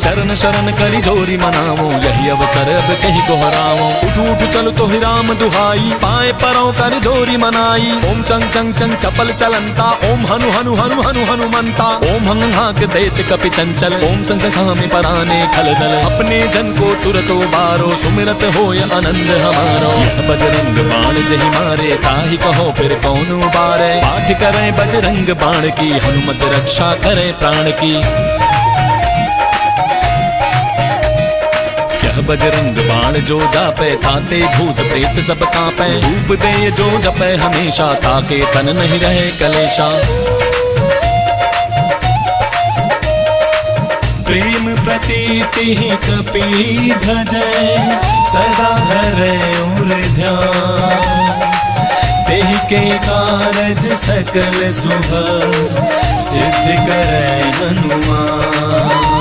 शरण शरण करी जोरी मनावो, यही अवसर अब कहीं दोहरावो। उठ उठ चल तो ही राम दुहाई, पाए परों कर जोरी मनाई। ओम चंग चंग चंग चपल चलंता, ओम हनु हनु हनु हनु हनुमंता। ओम हंग हाक देत कपि चंचल, ओम संग स्वामी पराने खल दल। अपने जन को तुरतो बारो, सुमिरत होय आनंद हमारो। यह बजरंग बाण जही मारे, ताहि कहो फिर कौन उबारे। पाठ करें बजरंग बाण की, हनुमत रक्षा करे प्राण की। यह बजरंग बाण जो जापे, ताते भूत प्रेत सब कांपे। धूप दे जो जपे हमेशा, ताके तन नहीं रहे कलेशा। प्रेम प्रतीति ही कपि भजै, सदा धरे उर ध्यान। देहि के कारज सकल शुभ, सिद्ध करे हनुमान।